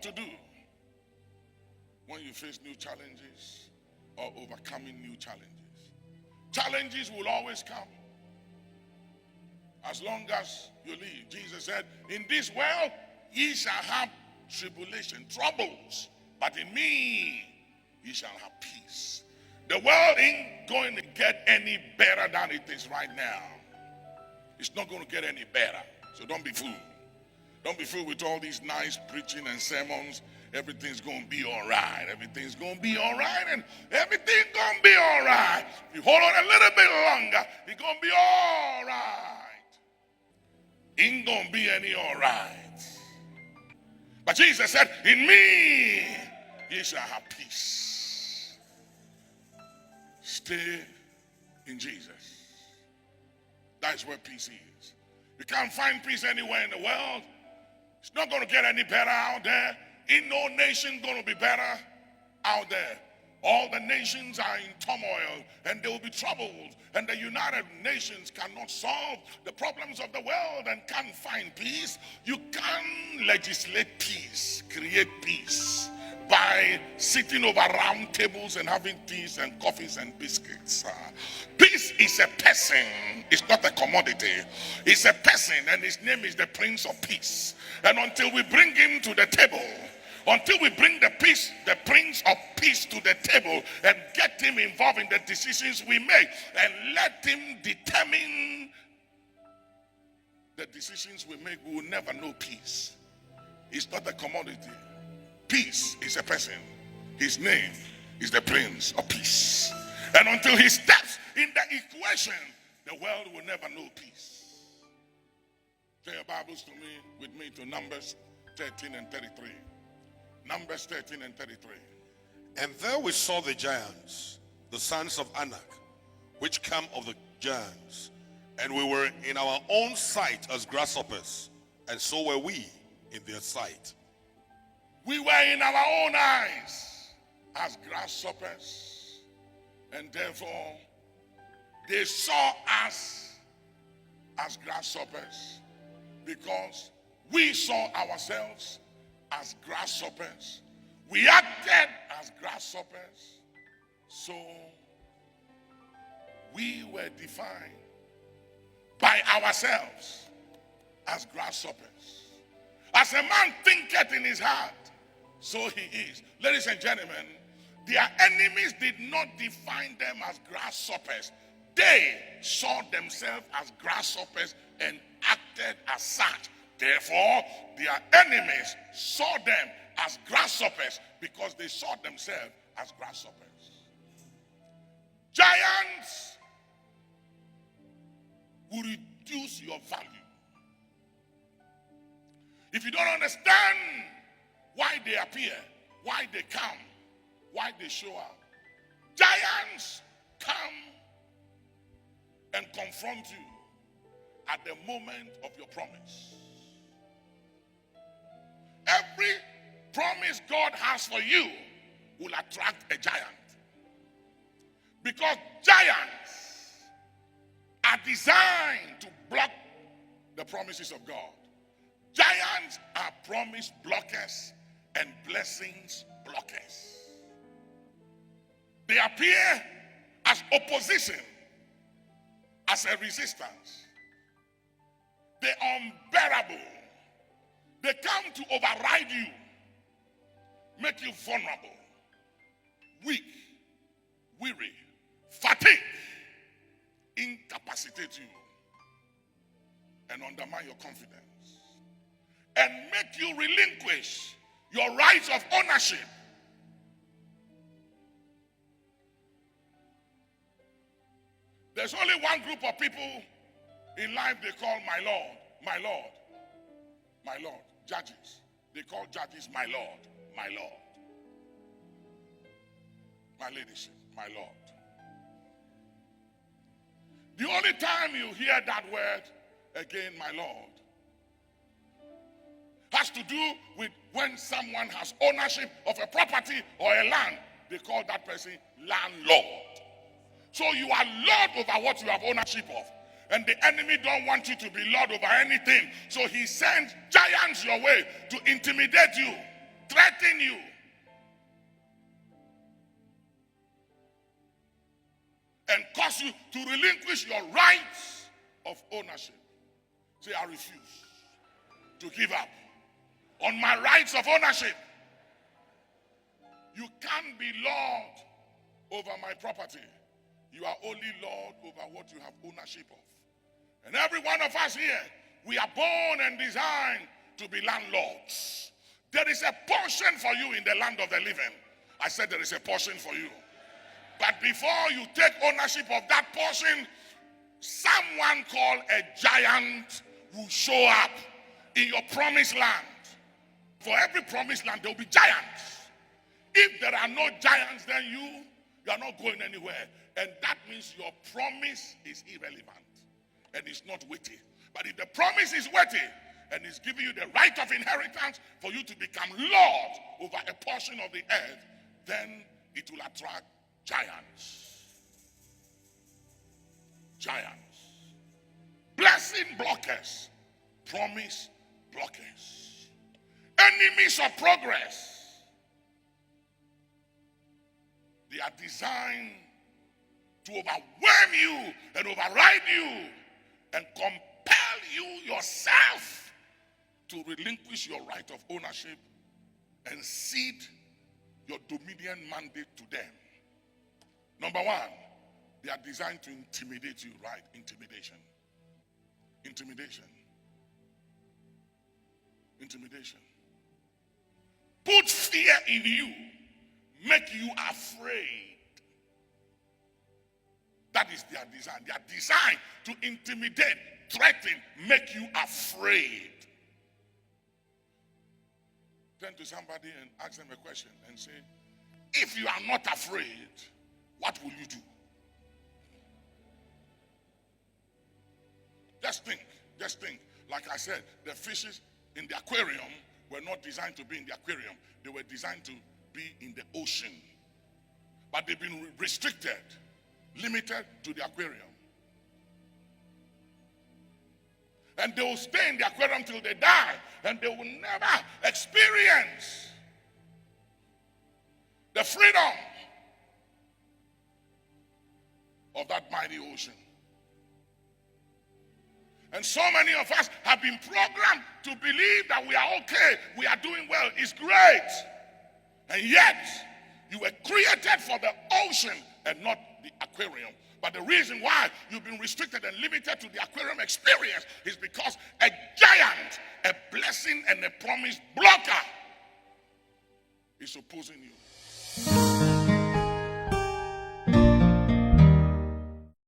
to do when you face new challenges or overcoming new challenges. Challenges will always come as long as you live. Jesus said, in this world ye shall have tribulation, troubles, but in me ye shall have peace. The world ain't going to get any better than it is right now. It's not going to get any better. So don't be fooled. Don't be fooled with all these nice preaching and sermons. Everything's going to be all right. Everything's going to be all right. And everything's going to be all right. If you hold on a little bit longer, it's going to be all right. Ain't going to be any all right. But Jesus said, in me ye shall have peace. Stay in Jesus. That's where peace is. You can't find peace anywhere in the world. It's not going to get any better out there. Ain't no nation going to be better out there. All the nations are in turmoil and they will be troubled. And the United Nations cannot solve the problems of the world and can't find peace. You can't legislate peace, create peace by sitting over round tables and having teas and coffees and biscuits. Peace is a person. It's not a commodity. It's a person, and his name is the Prince of Peace. And until we bring him to the table, until we bring the Prince of Peace to the table and get him involved in the decisions we make and let him determine the decisions we make, we will never know peace. It's not a commodity. Peace is a person. His name is the Prince of Peace. And until he steps in the equation, the world will never know peace. Turn your Bibles with me to Numbers 13 and 33. Numbers 13 and 33. And there we saw the giants, the sons of Anak, which come of the giants. And we were in our own sight as grasshoppers, and so were we in their sight. We were in our own eyes as grasshoppers, and therefore they saw us as grasshoppers because we saw ourselves as grasshoppers. We acted as grasshoppers, so we were defined by ourselves as grasshoppers. As a man thinketh in his heart, so he is. Ladies and gentlemen, their enemies did not define them as grasshoppers. They saw themselves as grasshoppers and acted as such. Therefore, their enemies saw them as grasshoppers because they saw themselves as grasshoppers. Giants will reduce your value. If you don't understand why they appear, why they come, why they show up, giants come and confront you at the moment of your promise. Every promise God has for you will attract a giant. Because giants are designed to block the promises of God. Giants are promise blockers and blessings blockers. They appear as opposition, as a resistance. They're unbearable. They come to override you, make you vulnerable, weak, weary, fatigued, incapacitate you, and undermine your confidence, and make you relinquish your rights of ownership. There's only one group of people in life they call my Lord, my Lord, my Lord. Judges. They call judges my Lord, my Lord. My leadership, my Lord. The only time you hear that word again, my Lord, has to do with when someone has ownership of a property or a land. They call that person landlord. So you are Lord over what you have ownership of. And the enemy don't want you to be Lord over anything. So he sends giants your way to intimidate you, threaten you. And cause you to relinquish your rights of ownership. Say, I refuse to give up on my rights of ownership. You can't be Lord over my property. You are only Lord over what you have ownership of. And every one of us here, we are born and designed to be landlords. There is a portion for you in the land of the living. I said there is a portion for you. But before you take ownership of that portion, someone called a giant will show up in your promised land. For every promised land, there will be giants. If there are no giants, then you are not going anywhere. And that means your promise is irrelevant and it's not weighty. But if the promise is weighty and is giving you the right of inheritance for you to become Lord over a portion of the earth, then it will attract giants. Giants. Blessing blockers. Promise blockers. Enemies of progress. They are designed to overwhelm you and override you and compel you yourself to relinquish your right of ownership and cede your dominion mandate to them. Number one, they are designed to intimidate you, right? Intimidation. Intimidation. Intimidation. Put fear in you. Make you afraid. That is their design. They are designed to intimidate, threaten, make you afraid. Turn to somebody and ask them a question and say, if you are not afraid, what will you do? Just think. Like I said, the fishes in the aquarium were not designed to be in the aquarium. They were designed to be in the ocean. But they've been restricted, limited to the aquarium. And they will stay in the aquarium till they die, and they will never experience the freedom of that mighty ocean. And so many of us have been programmed to believe that we are okay, we are doing well, it's great. And yet, you were created for the ocean and not the aquarium. But the reason why you've been restricted and limited to the aquarium experience is because a giant, a blessing and a promise blocker is opposing you.